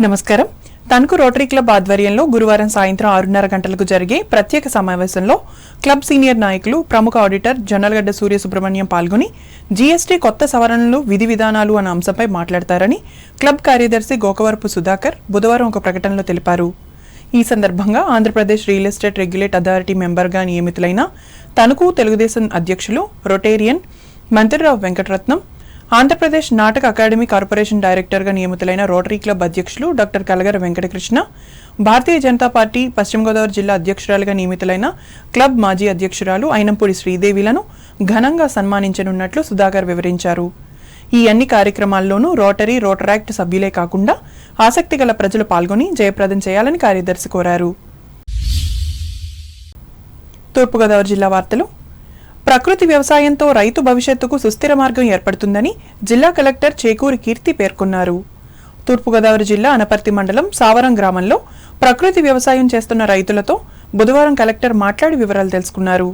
నమస్కారం. Tanuku rotary club ఆధ్వర్యంలో గురువారం సాయంత్రం 6:30 గంటలకు జరిగే ప్రత్యేక సమావేశంలో క్లబ్ సీనియర్ నాయకులు, ప్రముఖ ఆడిటర్ జొన్నలగడ్డ సూర్య సుబ్రహ్మణ్యం పాల్గొని జీఎస్టీ కొత్త సవరణలు, విధి విధానాలు అనే అంశంపై మాట్లాడతారని క్లబ్ కార్యదర్శి గోకవరపు సుధాకర్ బుధవారం ఒక ప్రకటనలో తెలిపారు. ఈ సందర్భంగా Andhra Pradesh real estate regulate authority మెంబర్గా నియమితులైన తణుకు తెలుగుదేశం అధ్యక్షులు రొటేరియన్ మంత్రిరావు వెంకటరత్నం, ఆంధ్రప్రదేశ్ నాటక అకాడమీ కార్పొరేషన్ డైరెక్టర్గా నియమితులైన రోటరీ క్లబ్ అధ్యక్షులు డాక్టర్ కలగర వెంకటకృష్ణ, భారతీయ జనతా పార్టీ పశ్చిమ గోదావరి జిల్లా అధ్యక్షురాలుగా నియమితులైన క్లబ్ మాజీ అధ్యక్షురాలు అయినంపూడి శ్రీదేవిలను ఘనంగా సన్మానించనున్నట్లు సుధాకర్ వివరించారు. ఈ అన్ని కార్యక్రమాల్లోనూ రోటరీ, రోటరాక్ట్ సభ్యులే కాకుండా ఆసక్తి గల ప్రజలు పాల్గొని జయప్రదం చేయాలని కార్యదర్శి కోరారు. తూర్పుగోదావరి జిల్లా వార్తలు. ప్రకృతి వ్యవసాయంతో రైతు భవిష్యత్తుకు సుస్థిర మార్గం ఏర్పడుతుందని జిల్లా కలెక్టర్ చేకూరి కీర్తి పేర్కొన్నారు. తూర్పుగోదావరి జిల్లా అనపర్తి మండలం సావరం గ్రామంలో ప్రకృతి వ్యవసాయం చేస్తున్న రైతులతో బుధవారం కలెక్టర్ మాట్లాడి వివరాలు తెలుసుకున్నారు.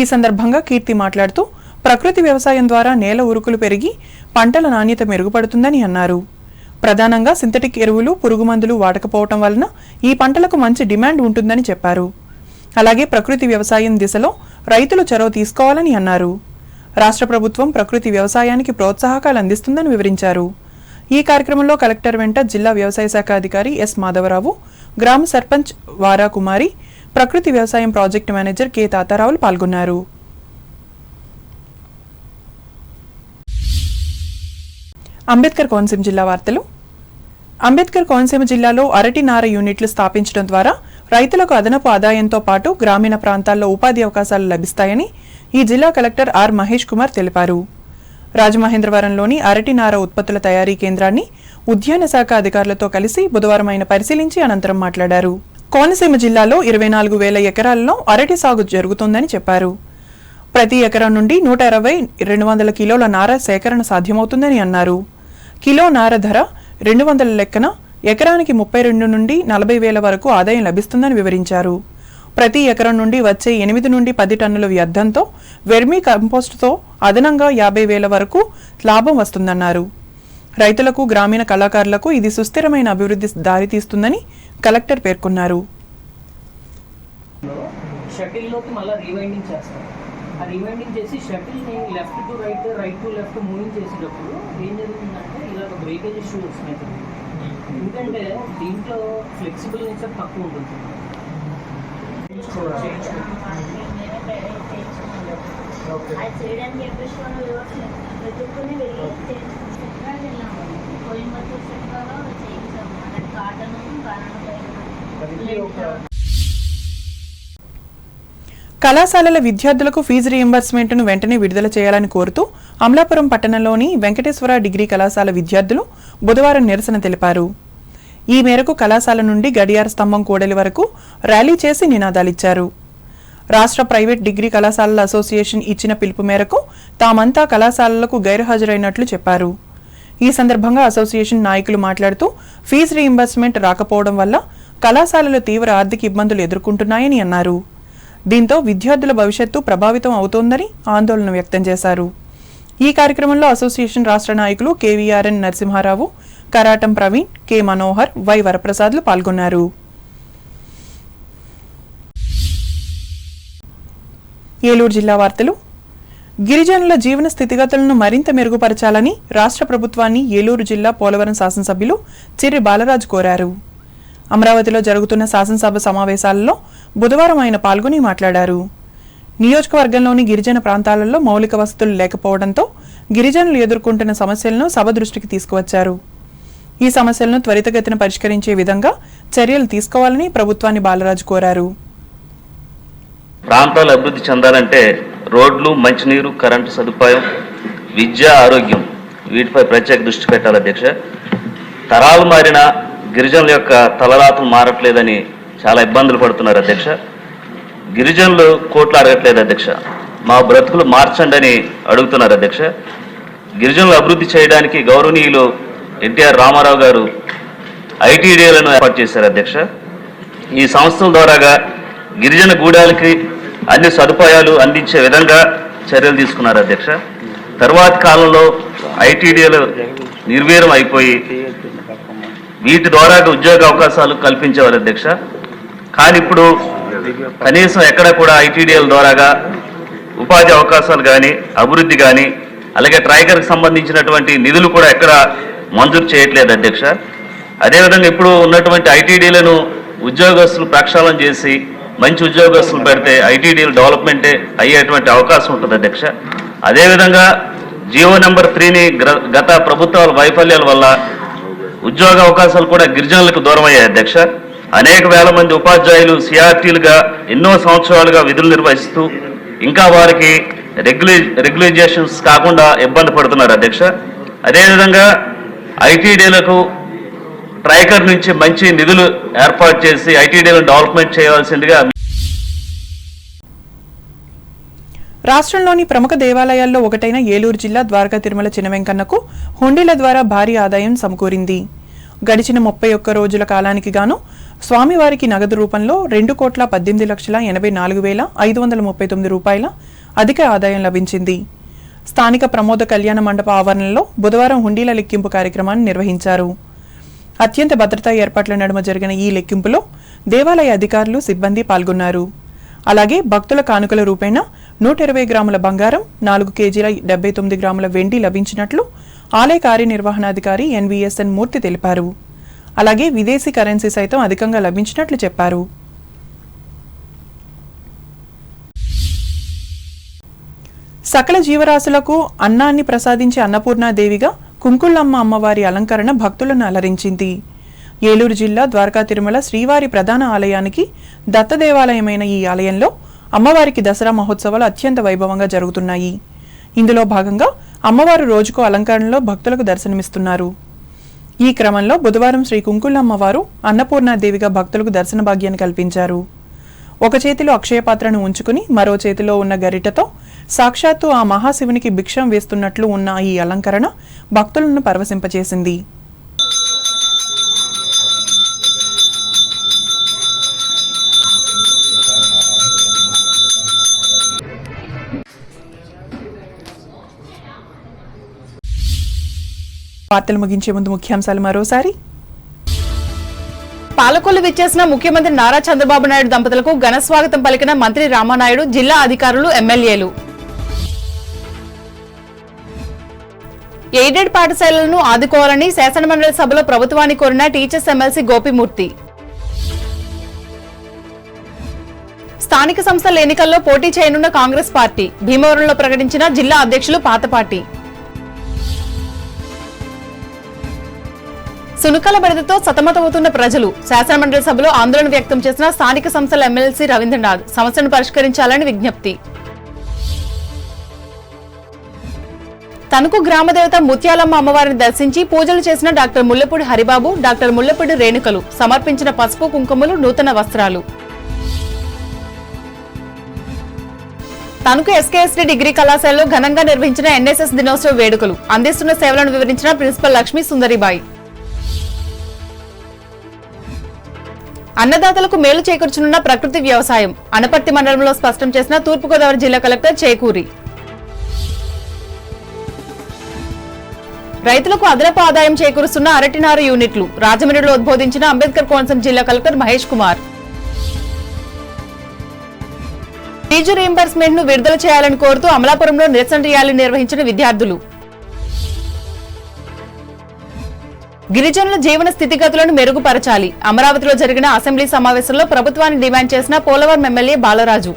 ఈ సందర్భంగా కీర్తి మాట్లాడుతూ ప్రకృతి వ్యవసాయం ద్వారా నేల ఉరుకులు పెరిగి పంటల నాణ్యత మెరుగుపడుతుందని అన్నారు. ప్రధానంగా సింథటిక్ ఎరువులు, పురుగుమందులు వాడకపోవటం వలన ఈ పంటలకు మంచి డిమాండ్ ఉంటుందని చెప్పారు. అలాగే ప్రకృతి వ్యవసాయం దిశలో రైతులు చొరవ తీసుకోవాలని అన్నారు. రాష్ట్ర ప్రభుత్వం ప్రకృతి వ్యవసాయానికి ప్రోత్సాహకాలు అందిస్తుందని వివరించారు. ఈ కార్యక్రమంలో కలెక్టర్ వెంట జిల్లా వ్యవసాయ శాఖ అధికారి ఎస్ మాధవరావు, గ్రామ సర్పంచ్ వారా కుమారి, ప్రకృతి వ్యవసాయం ప్రాజెక్టు మేనేజర్ కె తాతారావులు పాల్గొన్నారు. అంబేద్కర్ కోనసీమ జిల్లా వార్తలు. అంబేద్కర్ కోనసీమ జిల్లాలో అరటి నార యూనిట్లు స్థాపించడం ద్వారా రైతులకు అదనపు ఆదాయంతో పాటు గ్రామీణ ప్రాంతాల్లో ఉపాధి అవకాశాలు లభిస్తాయని ఈ జిల్లా కలెక్టర్ ఆర్ మహేష్ కుమార్ తెలిపారు. రాజమహేంద్రవరంలోని అరటి నార ఉత్పత్తుల తయారీ కేంద్రాన్ని ఉద్యాన శాఖ అధికారులతో కలిసి బుధవారం ఆయన పరిశీలించి అనంతరం మాట్లాడారు. కోనసీమ జిల్లాలో 24,000 ఎకరాల్లో అరటి సాగు జరుగుతోందని చెప్పారు. ప్రతి ఎకరం నుండి 120-200 కిలోల నార సేకరణ సాధ్యమవుతుందని అన్నారు. కిలో నార ధర 200 లెక్కన ఎకరానికి 32 నుండి 40,000 వరకు ఆదాయం లభిస్తుందని వివరించారు. ప్రతి ఎకరం నుండి వచ్చే 8 నుండి 10 టన్నుల వ్యర్థంతో వెర్మీ కంపోస్టుతో అదనంగా 50,000 వరకు లాభం వస్తుందన్నారు. రైతులకు, గ్రామీణ కళాకారులకు ఇది సుస్థిరమైన అభివృద్ధి దారితీస్తుందని కలెక్టర్ పేర్కొన్నారు. ఆ రీవైండింగ్ చేసి షటిల్ని left to right, right to left moving చేసేటప్పుడు ఏం జరుగుతుందంటే ఇలా ఒక బ్రేకేజ్ ఇష్యూ వస్తున్నాయి. ఎందుకంటే దీంట్లో ఫ్లెక్సిబుల్ నేచర్ తక్కువ ఉంటుంది. కళాశాలల విద్యార్థులకు ఫీజు రీయింబర్స్మెంట్ను వెంటనే విడుదల చేయాలని కోరుతూ అమలాపురం పట్టణంలోని వెంకటేశ్వర డిగ్రీ కళాశాల విద్యార్థులు బుధవారం నిరసన తెలిపారు. ఈ మేరకు కళాశాల నుండి గడియార స్తంభం కూడలి వరకు ర్యాలీ చేసి నినాదాలిచ్చారు. రాష్ట్ర ప్రైవేట్ డిగ్రీ కళాశాలల అసోసియేషన్ ఇచ్చిన పిలుపు మేరకు తామంతా కళాశాలలకు గైర్హాజరైనట్లు చెప్పారు. ఈ సందర్భంగా అసోసియేషన్ నాయకులు మాట్లాడుతూ ఫీజు రీయింబర్స్మెంట్ రాకపోవడం వల్ల కళాశాలలు తీవ్ర ఆర్థిక ఇబ్బందులు ఎదుర్కొంటున్నాయని అన్నారు. దీంతో విద్యార్థుల భవిష్యత్తు ప్రభావితం అవుతోందని ఆందోళన వ్యక్తం చేశారు. ఈ కార్యక్రమంలో అసోసియేషన్ రాష్ట్ర నాయకులు కేవీఆర్ఎన్ నరసింహారావు, కరాటం ప్రవీణ్, కె మనోహర్, వై వరప్రసాద్లు పాల్గొన్నారు. ఏలూరు జిల్లా వార్తలు. గిరిజనుల జీవన స్థితిగతులను మరింత మెరుగుపరచాలని రాష్ట్ర ప్రభుత్వాన్ని ఏలూరు జిల్లా పోలవరం శాసనసభ్యులు చిర్రి బాలరాజు కోరారు. అమరావతిలో జరుగుతున్న శాసనసభ సమావేశాలలో బుధవారం ఆయన పాల్గొని మాట్లాడారు. నియోజకవర్గంలోని గిరిజన ప్రాంతాలలో మౌలిక వసతులు లేకపోవడంతో గిరిజనులు ఎదుర్కొంటున్న సమస్యలను సభ దృష్టికి తీసుకువచ్చారు. ఈ సమస్యలను త్వరితగతిన పరిష్కరించే విధంగా చర్యలు తీసుకోవాలని ప్రభుత్వాన్ని బాలరాజు కోరారు. ప్రాంతాలు అభివృద్ధి చెందాలంటే రోడ్లు, మంచినీరు, కరెంటు సదుపాయం, విద్య, ఆరోగ్యం వీటిపై ప్రత్యేక దృష్టి పెట్టాలి అధ్యక్ష. తరాలు మారిన గిరిజనుల యొక్క తలరాతలు మారట్లేదని చాలా ఇబ్బందులు పడుతున్నారు అధ్యక్ష. గిరిజనులు కోట్లు అడగట్లేదు అధ్యక్ష, మా బ్రతుకులు మార్చండి అని అడుగుతున్నారు అధ్యక్ష. గిరిజనులు అభివృద్ధి చేయడానికి గౌరవనీయులు ఎన్టీఆర్ రామారావు గారు ఐటీడీఏలను ఏర్పాటు చేశారు అధ్యక్ష. ఈ సంస్థల ద్వారాగా గిరిజన గూడాలకి అన్ని సదుపాయాలు అందించే విధంగా చర్యలు తీసుకున్నారు అధ్యక్ష. తరువాతి కాలంలో ఐటీడీఏలు నిర్వీర్యం అయిపోయి వీటి ద్వారా ఉద్యోగ అవకాశాలు కల్పించేవారు అధ్యక్ష. కానీ ఇప్పుడు కనీసం ఎక్కడ కూడా ఐటీడీఎల్ ద్వారాగా ఉపాధి అవకాశాలు కానీ అభివృద్ధి కానీ అలాగే ట్రైకర్కి సంబంధించినటువంటి నిధులు కూడా ఎక్కడ మంజూరు చేయట్లేదు అధ్యక్ష. అదేవిధంగా ఇప్పుడు ఉన్నటువంటి ఐటీడీలను ఉద్యోగస్తులు ప్రక్షాళన చేసి మంచి ఉద్యోగస్తులు పెడితే ఐటీడీలు డెవలప్మెంటే అయ్యేటువంటి అవకాశం ఉంటుంది అధ్యక్ష. అదేవిధంగా జియో నెంబర్ 3ని గత ప్రభుత్వాల వైఫల్యాల వల్ల ఉద్యోగ అవకాశాలు కూడా గిరిజనులకు దూరం అయ్యాయి అధ్యక్ష. అనేక వేల మంది ఉపాధ్యాయులు సిఆర్టీలుగా ఎన్నో సంవత్సరాలుగా విధులు నిర్వహిస్తూ ఇంకా వారికి రెగ్యులైజేషన్స్ కాకుండా ఇబ్బంది పడుతున్నారు అధ్యక్ష. అదేవిధంగా ఐటీడీలకు ట్రైకర్ నుంచి మంచి నిధులు ఏర్పాటు చేసి ఐటీడీలను డెవలప్మెంట్ చేయాల్సిందిగా. రాష్ట్రంలోని ప్రముఖ దేవాలయాల్లో ఒకటైన ఏలూరు జిల్లా ద్వారకా తిరుమల చినవెంకన్నకు హుండీల ద్వారా భారీ ఆదాయం సమకూరింది. గడిచిన 31 రోజుల కాలానికి గాను స్వామివారికి నగదు రూపంలో 2,18,84,539 రూపాయల అధిక ఆదాయం లభించింది. స్థానిక ప్రమోద కళ్యాణ మండప ఆవరణలో బుధవారం హుండీల లెక్కింపు కార్యక్రమాన్ని నిర్వహించారు. అత్యంత భద్రతా ఏర్పాట్ల నడుమ జరిగిన ఈ లెక్కింపులో దేవాలయ అధికారులు, సిబ్బంది పాల్గొన్నారు. అలాగే భక్తుల కానుకల రూపేణ 120 గ్రాముల బంగారం, 4 కేజీల 79 గ్రాముల వెండి లభించినట్లు ఆలయ కార్యనిర్వహణాధికారి ఎన్వీఎస్ఎన్ మూర్తి తెలిపారు. అలాగే విదేశీ కరెన్సీ సైతం అధికంగా లభించినట్లు చెప్పారు. సకల జీవరాశులకు అన్నాన్ని ప్రసాదించే అన్నపూర్ణాదేవిగా కుంకుళ్ళమ్మ అమ్మవారి అలంకరణ భక్తులను అలరించింది. ఏలూరు జిల్లా ద్వారకా తిరుమల శ్రీవారి ప్రధాన ఆలయానికి దత్తదేవాలయమైన ఈ ఆలయంలో అమ్మవారికి దసరా మహోత్సవాలు అత్యంత వైభవంగా జరుగుతున్నాయి. ఇందులో భాగంగా అమ్మవారు రోజుకో అలంకరణలో భక్తులకు దర్శనమిస్తున్నారు. ఈ క్రమంలో బుధవారం శ్రీ కుంకుళ్ళమ్మవారు అన్నపూర్ణాదేవిగా భక్తులకు దర్శన భాగ్యాన్ని కల్పించారు. ఒక చేతిలో అక్షయపాత్రను ఉంచుకుని మరో చేతిలో ఉన్న గరిటతో సాక్షాత్తు ఆ మహాశివునికి భిక్షం వేస్తున్నట్లు ఉన్న ఈ అలంకరణ భక్తులను పరవశింపచేసింది. వార్తలు ముగించే ముందు ముఖ్యాంశాలు మరోసారి. పాలకొల్లు విచ్చేసిన ముఖ్యమంత్రి నారా చంద్రబాబు నాయుడు దంపతులకు ఘన స్వాగతం పలికిన మంత్రి రామానాయుడు, జిల్లా అధికారులు, ఎమ్మెల్యేలు. ఎయిడెడ్ పాఠశాలలను ఆదుకోవాలని శాసనమండలి సభలో ప్రభుత్వాన్ని కోరిన టీచర్స్ ఎమ్మెల్సీ గోపిమూర్తి. స్థానిక సంస్థల ఎన్నికల్లో పోటీ చేయనున్న కాంగ్రెస్ పార్టీ భీమవరంలో ప్రకటించిన జిల్లా అధ్యక్షులు పాతపాటి. సునకాల బెడదతో సతమతమవుతున్న ప్రజలు శాసనమండలి సభలో ఆందోళన వ్యక్తం చేసిన స్థానిక సంస్థల ఎమ్మెల్సీ రవీంద్రనాథ్ సమస్యను పరిష్కరించాలని విజ్ఞప్తి. తణుకు గ్రామదేవత ముత్యాలమ్మ అమ్మవారిని దర్శించి పూజలు చేసిన డాక్టర్ ముల్లపూడి హరిబాబు, డాక్టర్ ముల్లపూడి రేణుకలు సమర్పించిన పసుపు కుంకుమలు, నూతన వస్త్రాలు. తణుకు ఎస్కేఎస్టీ డిగ్రీ కళాశాలలో ఘనంగా నిర్వహించిన ఎన్ఎస్ఎస్ దినోత్సవ వేడుకలు అందిస్తున్న సేవలను వివరించిన ప్రిన్సిపల్ లక్ష్మీ సుందరిబాయి. అన్నదాతలకు మేలు చేకూర్చనున్న ప్రకృతి వ్యవసాయం అనపర్తి మండలంలో స్పష్టం చేసిన తూర్పుగోదావరి జిల్లా కలెక్టర్ చేకూరి. రైతులకు అదనపు ఆదాయం చేకూరుస్తున్న అరటినార యూనిట్లు రాజమండ్రిలో ఉద్బోధించిన అంబేద్కర్ కోనసీమ జిల్లా collector Mahesh Kumar. Fee reimbursement ను విడుదల చేయాలని కోరుతూ అమలాపురంలో నిరసన ర్యాలీ నిర్వహించిన విద్యార్థులు. గిరిజనుల జీవన స్థితిగతులను మెరుగుపరచాలి అమరావతిలో జరిగిన అసెంబ్లీ సమావేశంలో ప్రభుత్వాన్ని డిమాండ్ చేసిన పోలవరం ఎమ్మెల్యే బాలరాజు.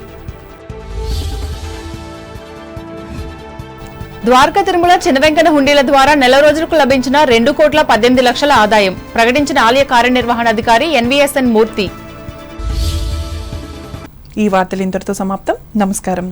ద్వారకా తిరుమల చినవెంకన్న హుండీల ద్వారా నెల రోజులకు లభించిన 2,18,00,000 ఆదాయం ప్రకటించిన ఆలయ కార్యనిర్వహణాధికారి ఎన్వీఎస్ఎన్ మూర్తి. ఈ వార్తలు ఇంతటితో సమాప్తం. నమస్కారం.